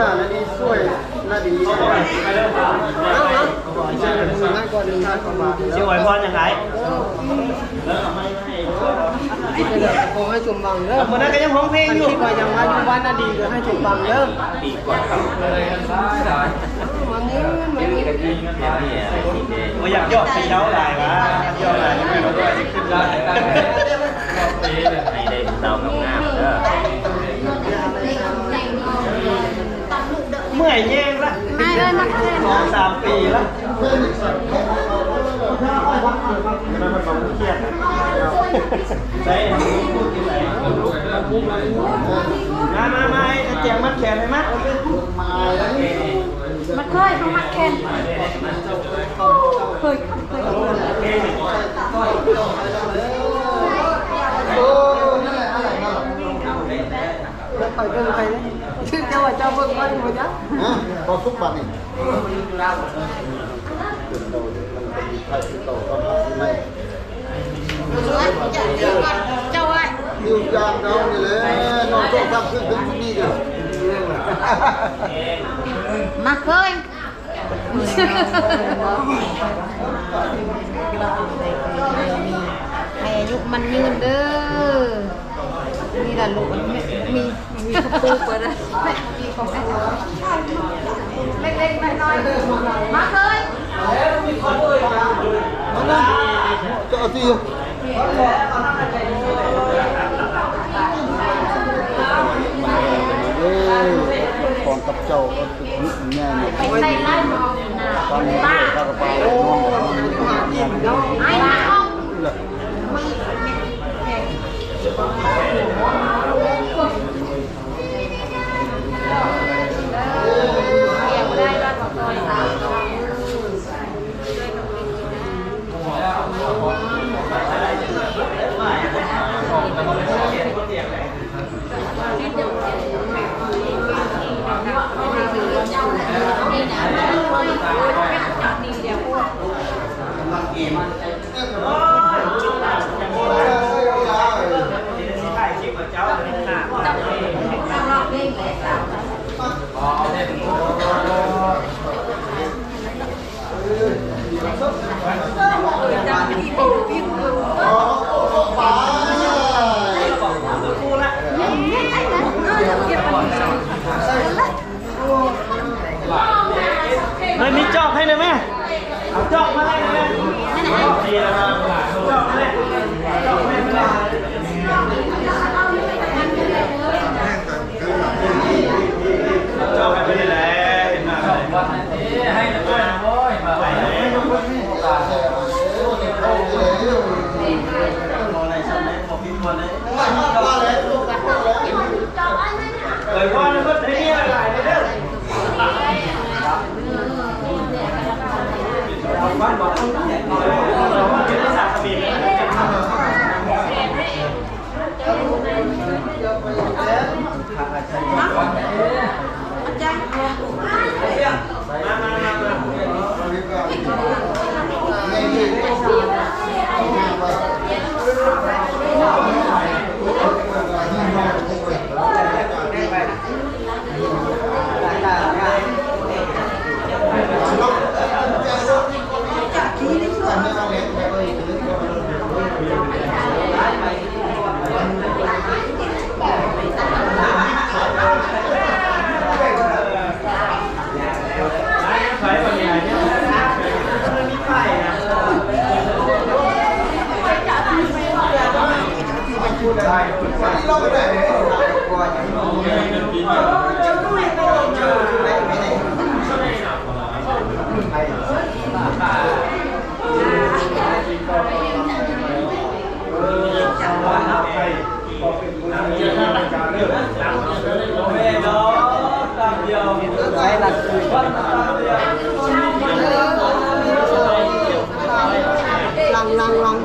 น่าดีช่วยน่าดีง่ายกว่า1,000 กว่าบาทช่วยพรยังไงแล้วทำไมขอให้สมหวังเด้อวันนั้นก็ยังร้องเพลงอยู่ว่ายังว่าอยู่บ้านน่าดีก็ให้สมหวังเด้อปีกว่าครับมันนี่ว่าอยากยอดให้เช้าหลายวะยอดหลายไม่รู้ว่าจะขึ้นได้ให้ได้เตางามๆเด้อเมื่อยแย่งละไม่เลยมา2-3 ปีละมันความเครียดนะใส่มาเจียงมัดแขนเลยมั้ยมันเคยมัดแขนเคยไปเบิ่งไปเลยชื่อเจ้าว่าเจ้าเบิ่งมันบ่จ๊ะพอสุกบัดนี่เจ้าไว้อยู่ยามเรานี่แหละนอนต้องทำขึ้นถึงนี่ดิมาเคยให้อายุมันยืนเด้อนี่ล่ะลูกมีกระปุกเปิดเลยมีของแม่เล็กๆน้อยๆมาเคยจะเอาที่ของกับเจ้าก็ติดนิดแน่นไปใส่ไล่มองตอนนี้ข้ากระเป๋าโอ้ไอ้ห้องไม่มีจอกให้เลยไหมเอาจอกมาให้เลยไหมดีแล้วนะจอกมาเลยจอกให้เลยจอกให้เลยแหละเห็นไหมให้เลยโอ้ยมาไหวเลยพ่อเนี่ยก็ได้เนี่ยหลายเลยเด้อบ้านบอกว่าจะได้สามีลัง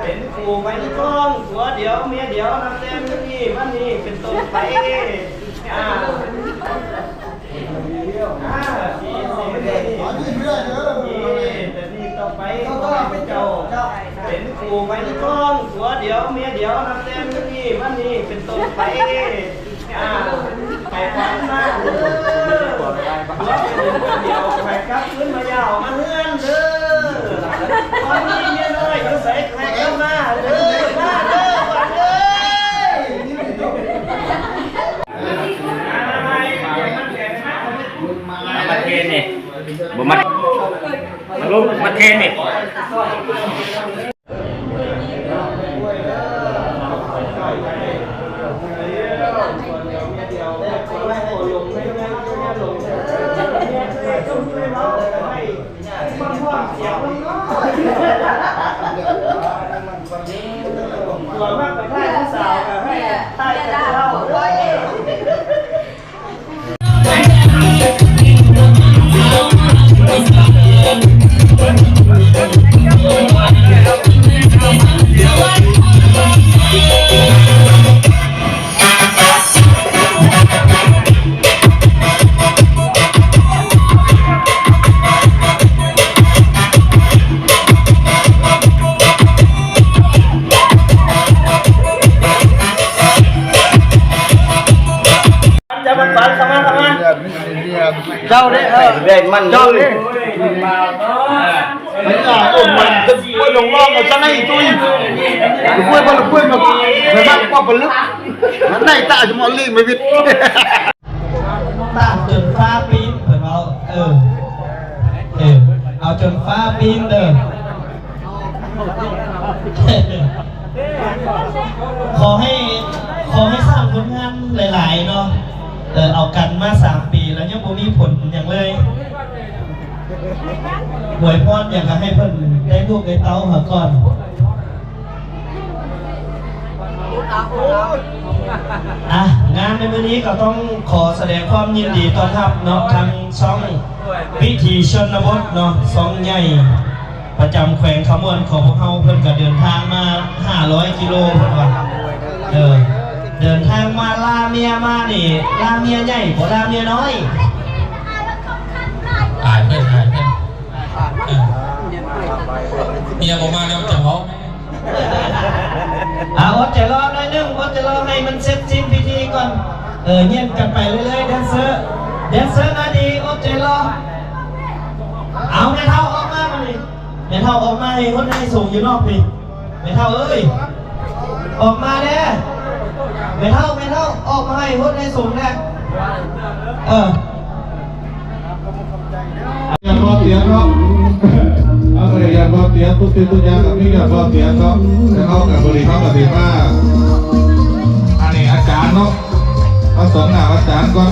เป็นครูไปที่กล้องหัวเดี๋ยวเมียเดี๋ยวทำเต็มที่มันนี่เป็นต้นไปเป็นครูไปที่กล้องหัวเดี๋ยวเมียเดี๋ยวทำเต็มที่มันนี่เป็นต้นไปไปฟังนะหัวเดี๋ยวไปกลับขึ้นมายาวมาเลื่อนเด้อตอนนี้เมียน้อยอยู่ใส่ใครเข้ามาเด้อมาเด้อก่อนเลยมาเทนนี่บ่มาลุกมาเทนนี่ส่วนมากไปท่ายผู้สาวกับให้ท่ายแต่เล่าเจ้าเนี่ยเด็กมันเจ้าเนี่ยไม่ได้มันจะพูดลงล่องเอาจะไหนตุ้ยพูดมาพูดมาไม่มากกว่าผลึกมันไหนตาจะมอลลี่ไม่วิดตาจนฟ้าปีนเปิดเอาเอาจนฟ้าปีนเด้อขอให้สร้างผลงานหลายๆเนาะเอากันมา3 ปีแล้วยังบ่มีผลอย่างเลยหวยพรอยากให้เพิ่นได้ลูกได้เต้าหาก่อนงานในวันนี้ก็ต้องขอแสดงความยินดีต้อนรับเนาะทางช่องวิถีชนบทเนาะช่องใหญ่ประจำแขวงขมวนของพวกเฮาเพิ่นก็เดินทางมา500 กิโลเพิ่นว่าเดินทางมาลาเมียมานี่ลาเมียใหญ่บ่ลาเมียน้อยตายเพื่อนเมียบอกมาแล้วจะร้องอดใจรอหน่อยนึงอดใจรอให้มันเสร็จสิ้นพิธีก่อนเงียบกันไปเรื่อยๆแดนเซอร์นาดีอดใจรอเอาแม่เท่าออกมาดิ เท่าออกมาให้คนให้ส่งอยู่นอกพี่ไม่เท่าเอ้ยออกมาแน่ไม่เท่าออกมาให้คนให้ส่งแน่อย่าพอเสียงเนาะเอาเลยอย่าพอเสียงทุกสิ่งทุกอย่างกับพี่อย่าพอเสียงเนาะแล้วเขากับบริเขากับดีมากอันนี้อาจารย์เนาะมาสอนหน้าอาจารย์ก่อน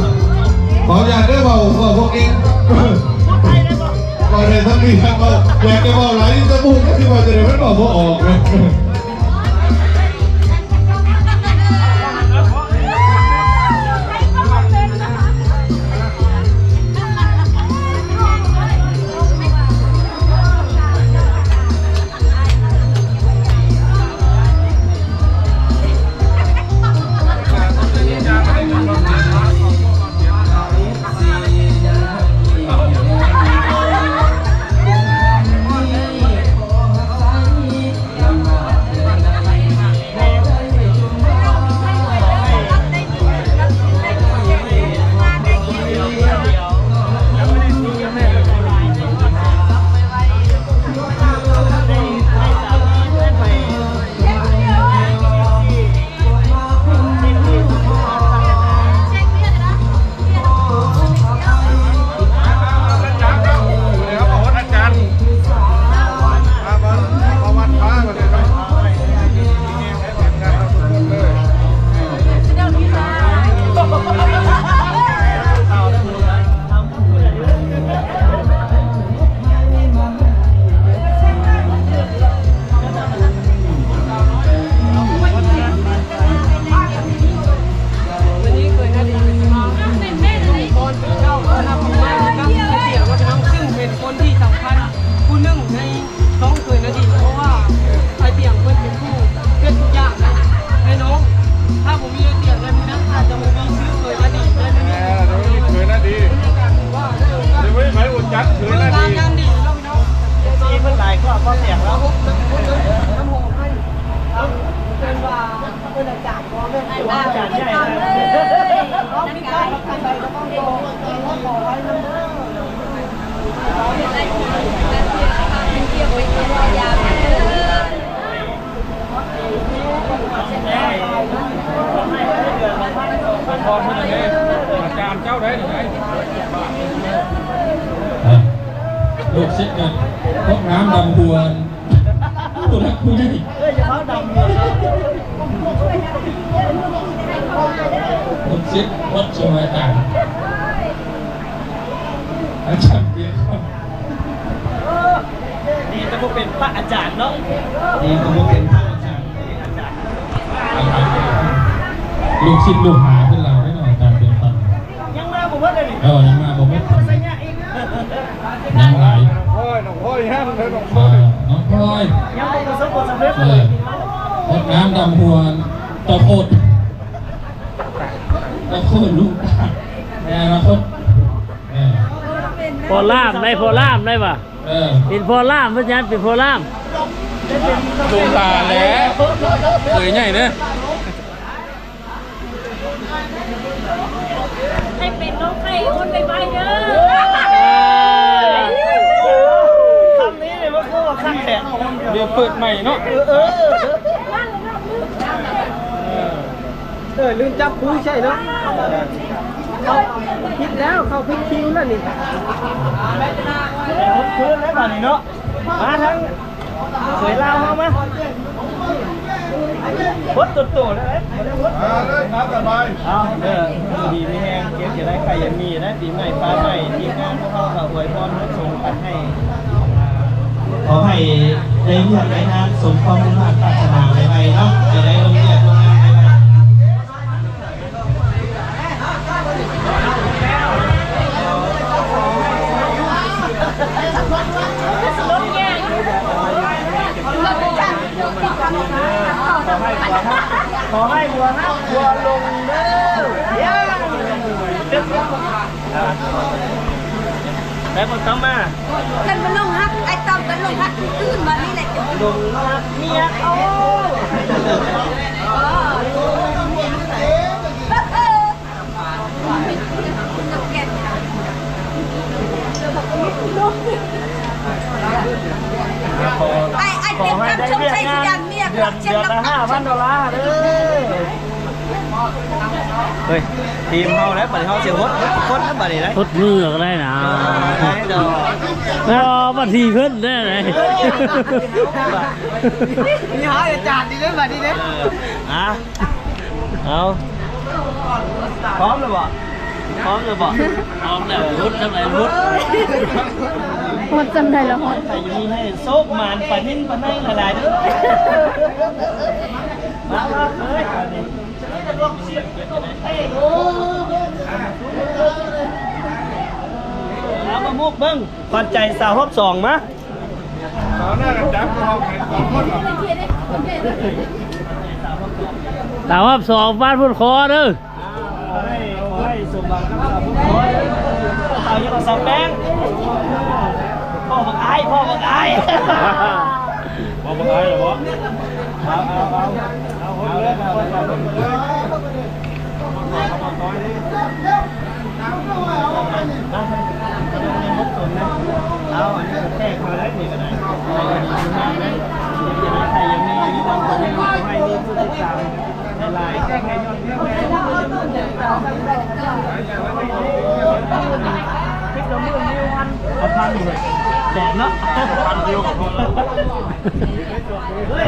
ขออย่าได้เบาพวกเองบอกเลยทั้งนี้ทั้งว่าอยากจะบอกหลายที่จะพูดก็ที่ว่าจะได้ไม่บอกพวกออกเลยลูกเช็ดกันพวกน้ำดำบัวตัวนักคุยได้ลูกเช็ดวัดชมต่างอาจารย์เบียร์นี่จะพวกเป็นพระอาจารย์เนาะ นี่จะพวกเป็นพระอาจารย์ลูกศิษย์ลูกหาขึ้นเราได้หน่อยการเป็นตอนยังมาผมว่าเลยนี่ยังมาผมไม่ทำยังไหลน้องพลอยยังเลยน้องพลอยยังไม่ประสบผลสำเร็จเลยพดน้ำดำหัวตะโคตลูกในอนาคตพอล่ามได้ป่ะเป็นพอล่ามเพราะฉะนั้นเป็นพอล่ามดวงตาแล้วเลยใหญ่เนี่ยให้เป็นน้องไข่คนไปไปเด้อคำนี้เลยว่าคือว่าขั้นแขกเดี๋ยวเปิดใหม่เนาะลืมจับคุยใช่เนาะเขาพิดแล้วเขาพิดคิวแล้วนี่คืนแล้วป่ะนี่เนาะมาทั้งสวยลาวมาพดตุ่ๆเลยครับสบายเอาดีไม่แห้งเก็บจะได้ใครยังมีนะปีใหม่ฟ้าใหม่ทีมงานพวกเขาเขาอวยพรส่งไปให้ขอให้ได้เลือกได้งานสมความมุ่งมั่นปรารถนาไปเนาะจะได้ลงเรียนลงงานไปขอให้บัวนะบัวลงเด้อแล้วคนต้องมากันมาลงฮักไอ้ต้อมกันลงฮักตื่นมานี่แหละลงฮักเมียเอาเ $1,000เด้อ เฮ้ยทีมเขาแล้วบัดนี้เขาเสียฮดคนแล้วบัดนี้นะ ทดมือก็ได้นะ เดี๋ยว แล้วบัดทีเพิ่นได้ไหน นี่หาอาจารย์ดีเด้อบัดนี้เด้อเอาพร้อมเลยบ่พร้อมเลยบ่ พร้อมแล้วรุดทำไรรุด หมดจำได้แล้วหมด ใส่อยู่นี่ให้โซกมานปะนิ่นปะนั่งหลายๆเด้อมาเฮ้ยเอามามุกเบิ้งปันใจสาวฮอบสองมะ แต่ว่า2บ้านพุ่นคอเด้อ ให้สมบังครับสาวสาวยังสาวแป้งพ่อบักอายพ่อบักอายพ่อบักอายเหรอเอาเลยเอาอันนี้แทกมาแล้วนี่ก็ได้ใครยังมีนี่ต้องคนยังให้นี่ผู้ติดตามในไลน์แจ้งให้ยอดเยี่ยมเลยคลิปละ10,000 วิวเอาพันอยู่เลยแจกเนาะพันวิวกับคนเฮ้ย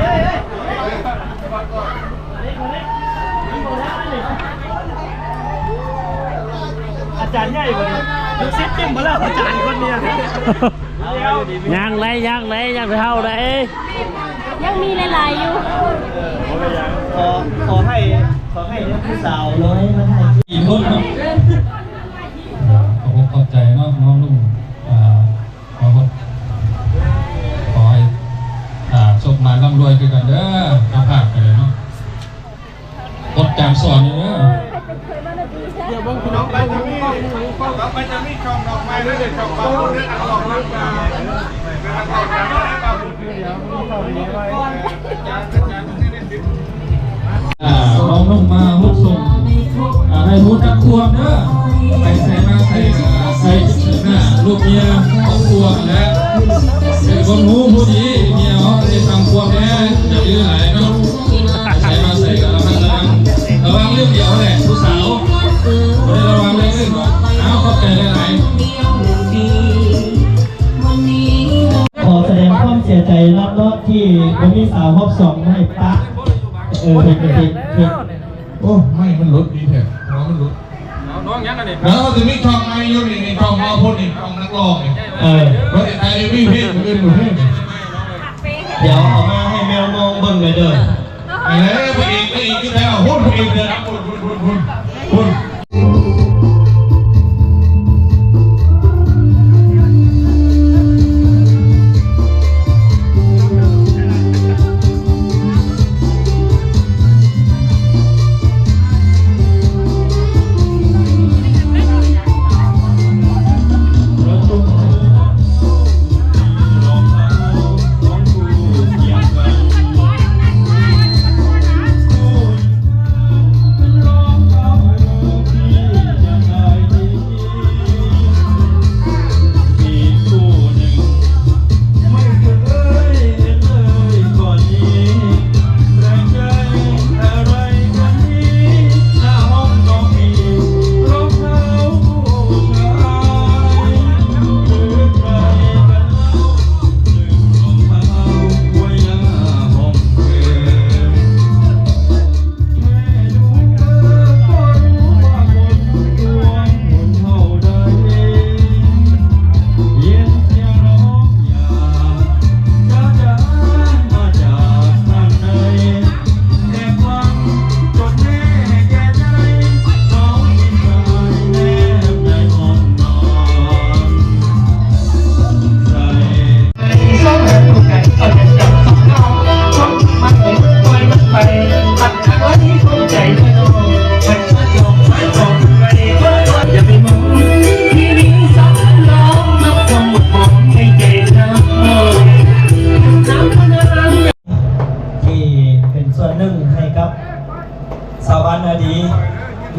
อาจารย์ใหญ่กว่าลูกศิษย์จิ้มมาแล้วอาจารย์คนเนี้ย ยังไรยังไปเท่าไร ยังมีหลายๆอยู่ ขอให้เรื่องผู้สาวน้อยมาให้ กี่คนเนาะขอบใจเนาะน้องลุงขอให้โชคมาร่ำรวยคือกันเด้อมาผ่านไปเลยเนาะกดจำสอนเด้อ เดี๋ยวเบิ่งพี่น้องไปจะมีช่องดอกไม้ด้วยช่องบางคนเรื่องอักษรนักมาน้องลงมาหุบส่งให้รู้จักควงเด้อไปใส่มาใส่หน้าลูกเมียของควงและเป็นคนหูผู้ดีเมียเขาจะทำควงแน่จะยื้อไหลเนาะใส่มาใส่กันระวังเรื่องเดียวแหละผู้สาวไม่ได้ระวังเรื่องอื่นหรอกเอาเข้าใจได้ไหม ขอแสดงความเสียใจรับเนาะที่วันนี้สาวฮอบสองให้ปะเห็น โอ้ไม่มันลดดีแท้น้องมันลดน้องยังกันเนี่ยแล้วจะมีช่องไอยูนี่ช่องมาพูดนี่ช่องนักร้องนี่ว่าแต่ไทยมีเพลงอื่นหมดเพลง เดี๋ยวเอามาให้แมวมองเบิ่งเลยเด้อ อะไรพระเอกที่ไหนอ่ะพูดพระเอกเลยนะพูด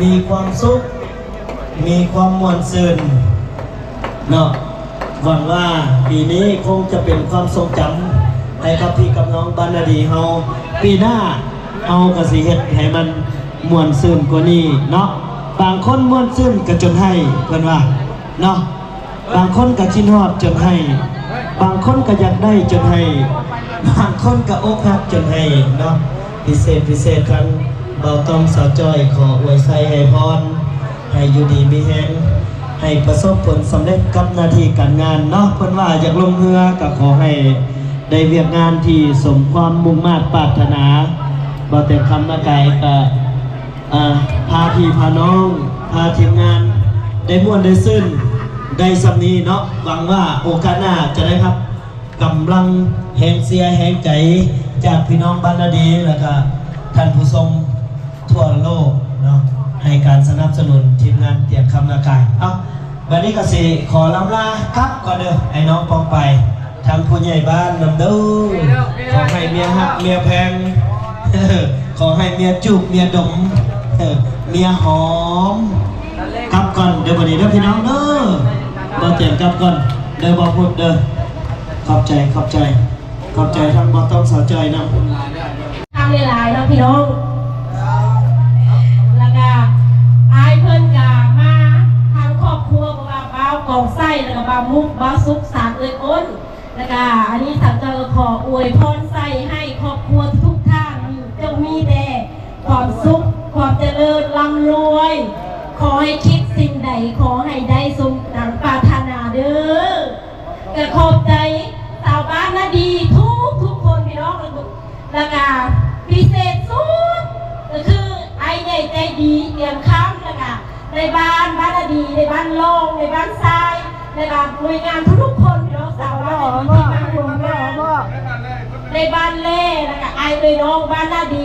มีความสุขมีความม่วนซื่นเนาะหวังว่าปีนี้คงจะเป็นความทรงจำให้กับพี่กับน้องบรรณดีเฮาปีหน้า เอากระสิเฮ็ดให้มันม่วนซื่นกว่านี้เนาะบางคนม่วนซื่นก็จนให้เพิ่นว่าเนาะบางคนก็ชินฮอดจนให้บางคนก็อยากได้จนให้บางคนก็อกหักจนให้เนาะพิเศษครั้งเบาต้อมสาวจ้อยขออวยไสให้พรให้อยู่ดีมีแฮงให้ประสบผลสำเร็จกับหน้าที่การงานเนาะเพิ่นว่าอยากลงเรือก็ขอให้ได้เวียกงานที่สมความมุ่งมา่ปรารถนาบ่แต่คำหน้ากายก็พาพี่พาน้องพาทีมงานได้ม่วนได้ซึ้นได้สำนีเนาะหวังว่าโอกาสหน้าจะได้ครับกำลังแห่งเสียแห่งใจจากพี่น้องบ้านนาดีแล้วก็ท่านผู้ชมทั่วโลกเนาะให้การสนับสนุนทีมงานเตียงคำหน้ากายวันนี้ก็สิขอลำลาครับก่อนเด้อไอ้น้องปองไปทางผู้ใหญ่บ้านนำเด้อขอให้เมียฮักเมียแพง ขอให้เมียจุบเมียดมเมียหอมกลับก่อนเดี๋ยววันนี้เด้อพี่น้องเด้อบอเตียนกลับก่อนเด้อบอพูดเด้อขอบใจทั้งบอต้องสาวใจนะทำหลายๆเนาะพี่น้องแล้วก็อายเพิ่นก็มาทางครอบครัวบ่าวบ้าวกองไส้แล้วก็บ่าวมุกบ่าวสุขสารอ้นแล้วก็อันนี้สาวจะขออวยพรไส้ให้ครอบครัวทุกท่านจงมีแต่ความสุขความเจริญร่ำรวยขอให้คิดสิ่งใดขอให้ได้สมดังปรารถนาเด้อก็ขอบใจชาวบ้านนาดีทุกคนพี่น้องแล้วก็พิเศษสุดก็คือไอ้ใหญ่ใจดีเตรียมข้ามแล้วก็ในบ้านนาดีในบ้านโล่งในบ้านทรายในบ้านหน่วยงานทุกคนพี่น้องชาวบ้านนาดีที่มาร่วมงานในบ้านเล่แล้วก็ไอ้เลยน้องบ้านนาดี